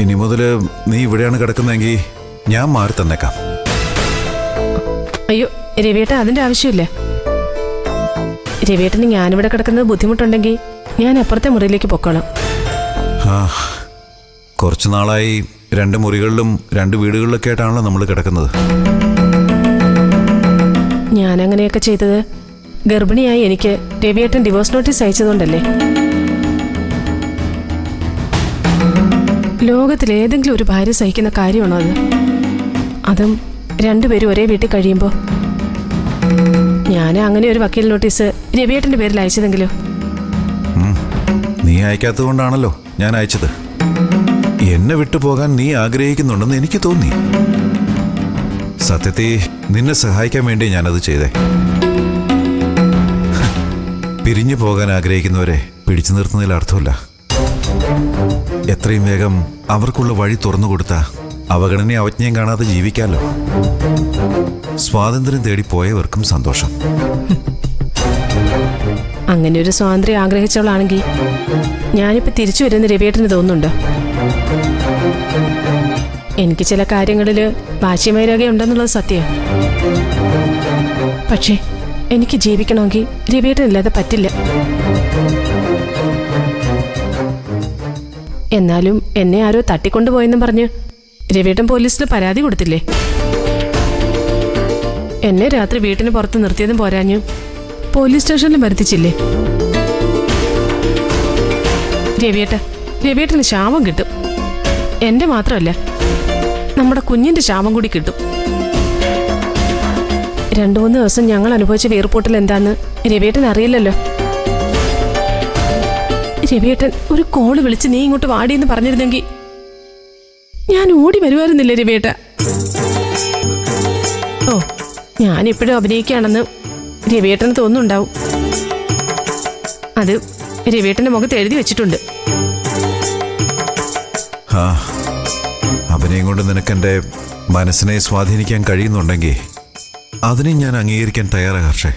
ഇനി മുതൽ നീ ഇവിടെയാണ് കിടക്കുന്നതെങ്കിൽ ഞാൻ മാറി തന്നേക്കാം. അയ്യോ രവിയേട്ടൻ, അതിന്റെ ആവശ്യമില്ല. രവിയേട്ടന് ഞാനിവിടെ കിടക്കുന്നത് ബുദ്ധിമുട്ടുണ്ടെങ്കിൽ ഞാൻ അപ്പുറത്തെ മുറിയിലേക്ക് പൊക്കോളാം. ആ, കുറച്ചു നാളായി 2 മുറികളിലും 2 വീടുകളിലൊക്കെ ആയിട്ടാണല്ലോ നമ്മൾ കിടക്കുന്നത്. ഞാൻ അങ്ങനെയൊക്കെ ചെയ്തത് ഗർഭിണിയായി എനിക്ക് രവിയേട്ടൻ ഡിവോഴ്സ് നോട്ടീസ് അയച്ചതുകൊണ്ടല്ലേ. ലോകത്തിലേതെങ്കിലും ഒരു ഭാര്യ സഹിക്കുന്ന കാര്യമാണോ അത്? അതും 2 പേരും ഒരേ വീട്ടിൽ കഴിയുമ്പോൾ. ഞാൻ അങ്ങനെ ഒരു വക്കീൽ നോട്ടീസ് രവിയേട്ടന്റെ പേരിൽ അയച്ചതെങ്കിലോ? നീ അയക്കാത്തത് കൊണ്ടാണല്ലോ ഞാൻ അയച്ചത്. എന്നെ വിട്ടുപോകാൻ നീ ആഗ്രഹിക്കുന്നുണ്ടെന്ന് എനിക്ക് തോന്നി. സത്യത്തിൽ നിന്നെ സഹായിക്കാൻ വേണ്ടി ഞാനത് ചെയ്തേ. പിരിഞ്ഞു പോകാൻ ആഗ്രഹിക്കുന്നവരെ പിടിച്ചു നിർത്തുന്നതിൽ അർത്ഥമില്ല. എത്രയും വേഗം അവർക്കുള്ള വഴി തുറന്നു കൊടുത്താ അവഗണനയും അവജ്ഞയും കാണാതെ ജീവിക്കാമല്ലോ. സ്വാതന്ത്ര്യം തേടി പോയവർക്കും സന്തോഷം. അങ്ങനെ ഒരു സ്വാതന്ത്ര്യം ആഗ്രഹിച്ചവളാണെങ്കിൽ ഞാനിപ്പോ തിരിച്ചു വരുന്ന രവിയേട്ടന് തോന്നുന്നുണ്ടോ? എനിക്ക് ചില കാര്യങ്ങളില് വാശിമൈരാഗയുണ്ടെന്നുള്ളത് സത്യം. പക്ഷേ എനിക്ക് ജീവിക്കണമെങ്കിൽ രവിയേട്ടനില്ലാതെ പറ്റില്ല. എന്നാലും എന്നെ ആരോ തട്ടിക്കൊണ്ടുപോയെന്നും പറഞ്ഞ് രവിയേട്ടൻ പോലീസിൽ പരാതി കൊടുത്തില്ലേ? എന്നെ രാത്രി വീട്ടിന് പുറത്ത് നിർത്തിയതും പോരാഞ്ഞു പോലീസ് സ്റ്റേഷനിൽ വരുത്തിച്ചില്ലേ? രവിയേട്ടന് ശാപം കിട്ടും. എന്റെ മാത്രമല്ല, നമ്മുടെ കുഞ്ഞിന്റെ ശാപം കൂടി കിട്ടും. 2-3 ദിവസം ഞങ്ങൾ അനുഭവിച്ച വീർപ്പൂട്ടൽ എന്താന്ന് രവിയേട്ടൻ അറിയില്ലല്ലോ. രവിയേട്ടൻ ഒരു കോള് വിളിച്ച് നീ ഇങ്ങോട്ട് വാടിയെന്ന് പറഞ്ഞിരുന്നെങ്കിൽ ഞാൻ ഓടി വരുമായിരുന്നില്ലേ രവിയേട്ട? ഓ, ഞാനിപ്പോഴും അഭിനയിക്കുകയാണെന്ന് രവിയേട്ടന് തോന്നുന്നുണ്ടാവും. അത് രവിയേട്ടന്റെ മുഖത്ത് എഴുതി വെച്ചിട്ടുണ്ട്. ആ, അഭിനയം കൊണ്ട് നിനക്കെൻ്റെ മനസ്സിനെ സ്വാധീനിക്കാൻ കഴിയുന്നുണ്ടെങ്കിൽ അതിനെ ഞാൻ അംഗീകരിക്കാൻ തയ്യാറാണ്. പക്ഷേ